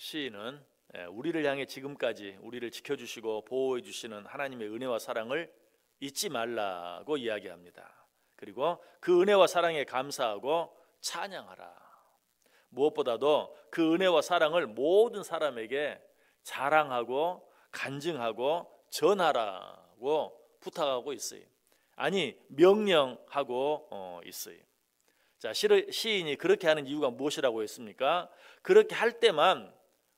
시인은 우리를 향해 지금까지 우리를 지켜주시고 보호해 주시는 하나님의 은혜와 사랑을 잊지 말라고 이야기합니다. 그리고 그 은혜와 사랑에 감사하고 찬양하라. 무엇보다도 그 은혜와 사랑을 모든 사람에게 자랑하고 간증하고 전하라고 부탁하고 있어요. 아니, 명령하고 있어요. 자, 시인이 그렇게 하는 이유가 무엇이라고 했습니까? 그렇게 할 때만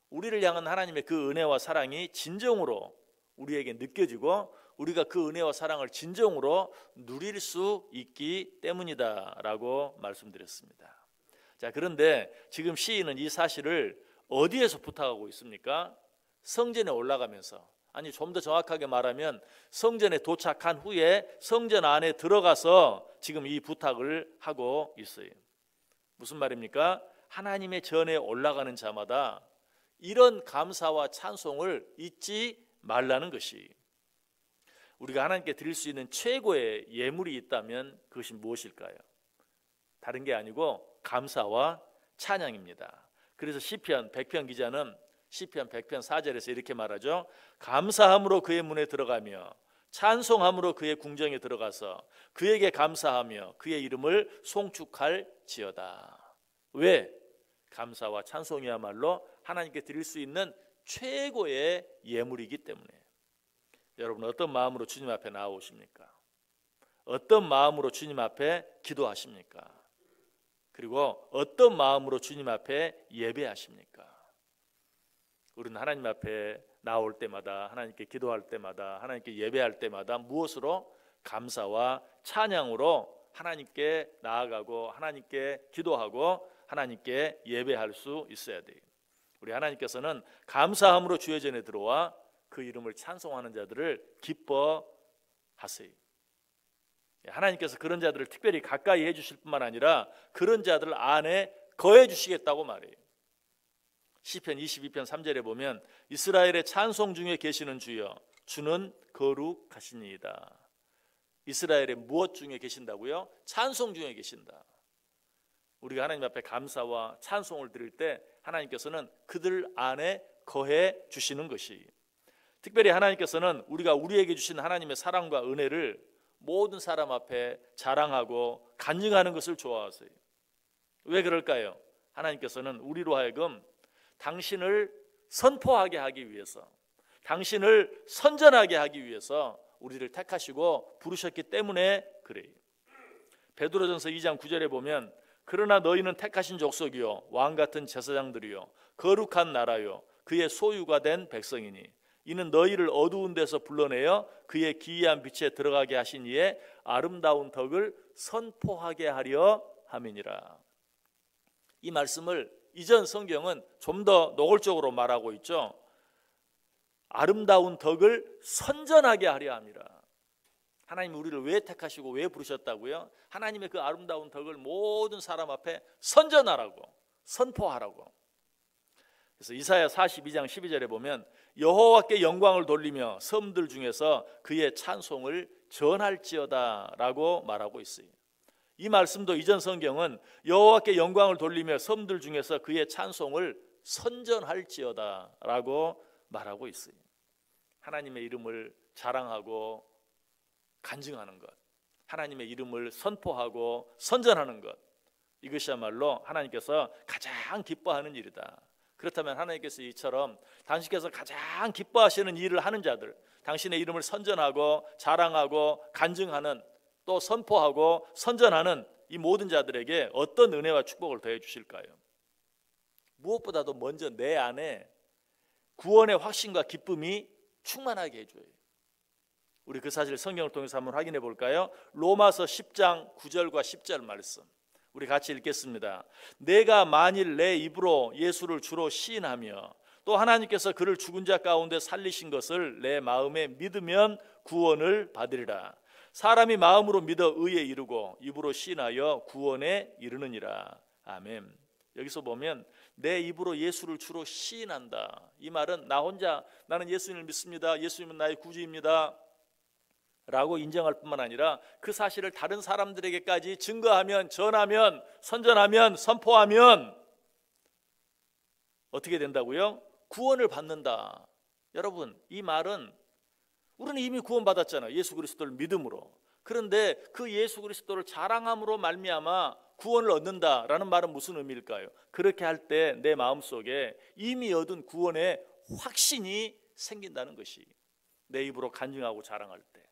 우리를 향한 하나님의 그 은혜와 사랑이 진정으로 우리에게 느껴지고 우리가 그 은혜와 사랑을 진정으로 누릴 수 있기 때문이다 라고 말씀드렸습니다. 자, 그런데 지금 시인은 이 사실을 어디에서 부탁하고 있습니까? 성전에 올라가면서, 아니 좀 더 정확하게 말하면 성전에 도착한 후에 성전 안에 들어가서 지금 이 부탁을 하고 있어요. 무슨 말입니까? 하나님의 전에 올라가는 자마다 이런 감사와 찬송을 잊지 말라는 것이, 우리가 하나님께 드릴 수 있는 최고의 예물이 있다면 그것이 무엇일까요? 다른 게 아니고 감사와 찬양입니다. 그래서 시편 100편 기자는 시편 100편 4절에서 이렇게 말하죠. 감사함으로 그의 문에 들어가며 찬송함으로 그의 궁정에 들어가서 그에게 감사하며 그의 이름을 송축할지어다. 왜? 감사와 찬송이야말로 하나님께 드릴 수 있는 최고의 예물이기 때문에. 여러분, 어떤 마음으로 주님 앞에 나오십니까? 어떤 마음으로 주님 앞에 기도하십니까? 그리고 어떤 마음으로 주님 앞에 예배하십니까? 우리는 하나님 앞에 나올 때마다, 하나님께 기도할 때마다, 하나님께 예배할 때마다 무엇으로? 감사와 찬양으로 하나님께 나아가고 하나님께 기도하고 하나님께 예배할 수 있어야 돼요. 우리 하나님께서는 감사함으로 주의 전에 들어와 그 이름을 찬송하는 자들을 기뻐하세요. 하나님께서 그런 자들을 특별히 가까이 해주실 뿐만 아니라 그런 자들 안에 거해 주시겠다고 말해요. 시편 22편 3절에 보면 이스라엘의 찬송 중에 계시는 주여 주는 거룩하시니이다. 이스라엘의 무엇 중에 계신다고요? 찬송 중에 계신다. 우리가 하나님 앞에 감사와 찬송을 드릴 때 하나님께서는 그들 안에 거해 주시는 것이, 특별히 하나님께서는 우리가 우리에게 주신 하나님의 사랑과 은혜를 모든 사람 앞에 자랑하고 간증하는 것을 좋아하세요. 왜 그럴까요? 하나님께서는 우리로 하여금 당신을 선포하게 하기 위해서, 당신을 선전하게 하기 위해서 우리를 택하시고 부르셨기 때문에 그래요. 베드로전서 2장 9절에 보면 그러나 너희는 택하신 족속이요 왕같은 제사장들이요 거룩한 나라요 그의 소유가 된 백성이니 이는 너희를 어두운 데서 불러내어 그의 기이한 빛에 들어가게 하신 이의 아름다운 덕을 선포하게 하려 함이니라. 이 말씀을 이전 성경은 좀 더 노골적으로 말하고 있죠. 아름다운 덕을 선전하게 하려 함이라. 하나님 우리를 왜 택하시고 왜 부르셨다고요? 하나님의 그 아름다운 덕을 모든 사람 앞에 선전하라고, 선포하라고. 그래서 이사야 42장 12절에 보면 여호와께 영광을 돌리며 섬들 중에서 그의 찬송을 전할지어다 라고 말하고 있어요. 이 말씀도 이전 성경은 여호와께 영광을 돌리며 섬들 중에서 그의 찬송을 선전할지어다 라고 말하고 있어요. 하나님의 이름을 자랑하고 간증하는 것, 하나님의 이름을 선포하고 선전하는 것, 이것이야말로 하나님께서 가장 기뻐하는 일이다. 그렇다면 하나님께서 이처럼 당신께서 가장 기뻐하시는 일을 하는 자들, 당신의 이름을 선전하고 자랑하고 간증하는, 또 선포하고 선전하는 이 모든 자들에게 어떤 은혜와 축복을 더해 주실까요? 무엇보다도 먼저 내 안에 구원의 확신과 기쁨이 충만하게 해줘요. 우리 그 사실 성경을 통해서 한번 확인해 볼까요? 로마서 10장 9절과 10절 말씀 우리 같이 읽겠습니다. 내가 만일 내 입으로 예수를 주로 시인하며 또 하나님께서 그를 죽은 자 가운데 살리신 것을 내 마음에 믿으면 구원을 받으리라. 사람이 마음으로 믿어 의에 이르고 입으로 시인하여 구원에 이르느니라. 아멘. 여기서 보면 내 입으로 예수를 주로 시인한다. 이 말은 나 혼자 나는 예수님을 믿습니다, 예수님은 나의 구주입니다 라고 인정할 뿐만 아니라 그 사실을 다른 사람들에게까지 증거하면, 전하면, 선전하면, 선포하면 어떻게 된다고요? 구원을 받는다. 여러분, 이 말은 우리는 이미 구원받았잖아요. 예수 그리스도를 믿음으로. 그런데 그 예수 그리스도를 자랑함으로 말미암아 구원을 얻는다라는 말은 무슨 의미일까요? 그렇게 할 때 내 마음속에 이미 얻은 구원의 확신이 생긴다는 것이, 내 입으로 간증하고 자랑할 때.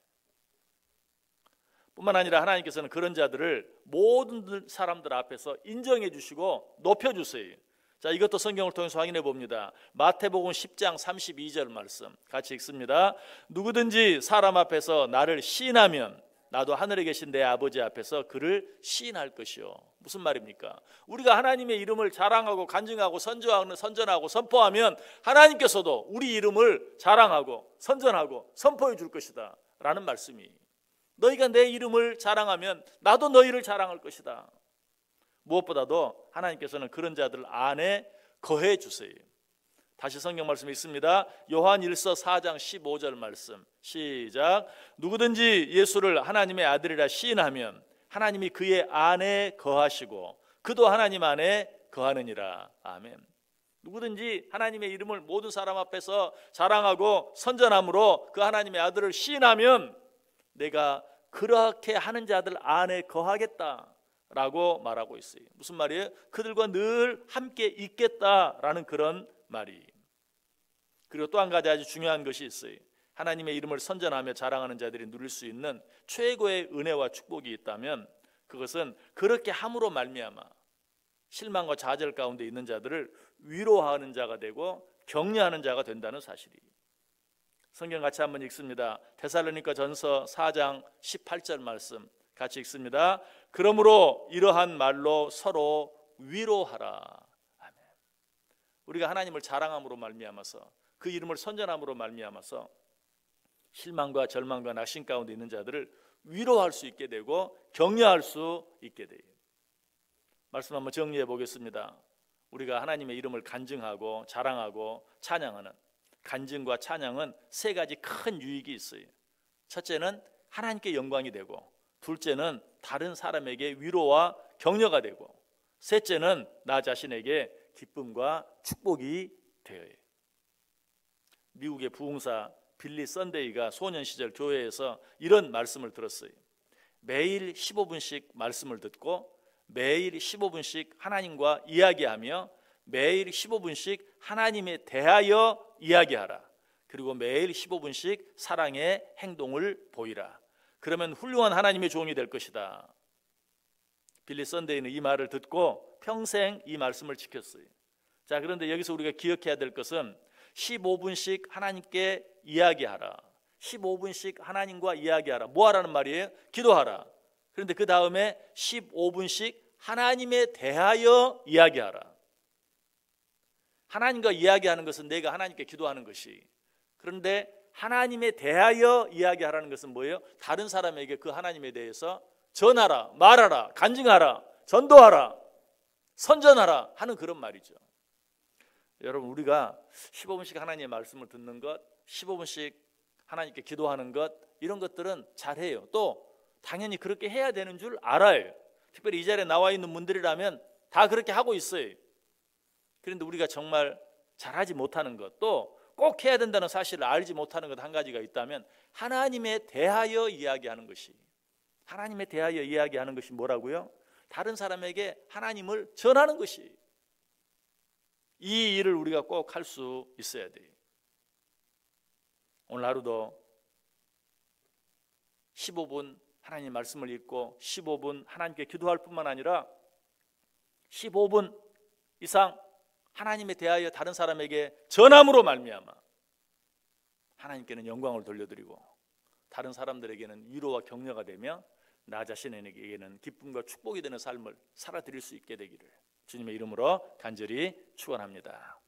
뿐만 아니라 하나님께서는 그런 자들을 모든 사람들 앞에서 인정해 주시고 높여 주세요. 자, 이것도 성경을 통해서 확인해 봅니다. 마태복음 10장 32절 말씀 같이 읽습니다. 누구든지 사람 앞에서 나를 시인하면 나도 하늘에 계신 내 아버지 앞에서 그를 시인할 것이요. 무슨 말입니까? 우리가 하나님의 이름을 자랑하고 간증하고 선전하고 선포하면 하나님께서도 우리 이름을 자랑하고 선전하고 선포해 줄 것이다 라는 말씀이, 너희가 내 이름을 자랑하면 나도 너희를 자랑할 것이다. 무엇보다도 하나님께서는 그런 자들 안에 거해 주세요. 다시 성경 말씀이 있습니다. 요한 1서 4장 15절 말씀 시작. 누구든지 예수를 하나님의 아들이라 시인하면 하나님이 그의 안에 거하시고 그도 하나님 안에 거하느니라. 아멘. 누구든지 하나님의 이름을 모든 사람 앞에서 자랑하고 선전함으로 그 하나님의 아들을 시인하면 내가 그렇게 하는 자들 안에 거하겠다라고 말하고 있어요. 무슨 말이에요? 그들과 늘 함께 있겠다라는 그런 말이. 그리고 또 한 가지 아주 중요한 것이 있어요. 하나님의 이름을 선전하며 자랑하는 자들이 누릴 수 있는 최고의 은혜와 축복이 있다면 그것은 그렇게 함으로 말미암아 실망과 좌절 가운데 있는 자들을 위로하는 자가 되고 격려하는 자가 된다는 사실이에요. 성경 같이 한번 읽습니다. 데살로니가 전서 4장 18절 말씀 같이 읽습니다. 그러므로 이러한 말로 서로 위로하라. 아멘. 우리가 하나님을 자랑함으로 말미암아서 그 이름을 선전함으로 말미암아서 실망과 절망과 낙심 가운데 있는 자들을 위로할 수 있게 되고 격려할 수 있게 돼요. 말씀 한번 정리해 보겠습니다. 우리가 하나님의 이름을 간증하고 자랑하고 찬양하는 간증과 찬양은 세 가지 큰 유익이 있어요. 첫째는 하나님께 영광이 되고, 둘째는 다른 사람에게 위로와 격려가 되고, 셋째는 나 자신에게 기쁨과 축복이 되어요. 미국의 부흥사 빌리 썬데이가 소년 시절 교회에서 이런 말씀을 들었어요. 매일 15분씩 말씀을 듣고 매일 15분씩 하나님과 이야기하며 매일 15분씩 하나님에 대하여 이야기하라. 그리고 매일 15분씩 사랑의 행동을 보이라. 그러면 훌륭한 하나님의 종이 될 것이다. 빌리 썬데이는 이 말을 듣고 평생 이 말씀을 지켰어요. 자, 그런데 여기서 우리가 기억해야 될 것은 15분씩 하나님께 이야기하라. 15분씩 하나님과 이야기하라. 뭐 하라는 말이에요? 기도하라. 그런데 그 다음에 15분씩 하나님에 대하여 이야기하라. 하나님과 이야기하는 것은 내가 하나님께 기도하는 것이, 그런데 하나님에 대하여 이야기하라는 것은 뭐예요? 다른 사람에게 그 하나님에 대해서 전하라, 말하라, 간증하라, 전도하라, 선전하라 하는 그런 말이죠. 여러분, 우리가 15분씩 하나님의 말씀을 듣는 것, 15분씩 하나님께 기도하는 것, 이런 것들은 잘해요. 또 당연히 그렇게 해야 되는 줄 알아요. 특별히 이 자리에 나와 있는 분들이라면 다 그렇게 하고 있어요. 그런데 우리가 정말 잘하지 못하는 것, 또 꼭 해야 된다는 사실을 알지 못하는 것 한 가지가 있다면 하나님에 대하여 이야기하는 것이, 하나님에 대하여 이야기하는 것이 뭐라고요? 다른 사람에게 하나님을 전하는 것이, 이 일을 우리가 꼭 할 수 있어야 돼요. 오늘 하루도 15분 하나님 말씀을 읽고 15분 하나님께 기도할 뿐만 아니라 15분 이상 하나님에 대하여 다른 사람에게 전함으로 말미암아 하나님께는 영광을 돌려드리고 다른 사람들에게는 위로와 격려가 되며 나 자신에게는 기쁨과 축복이 되는 삶을 살아드릴 수 있게 되기를 주님의 이름으로 간절히 축원합니다.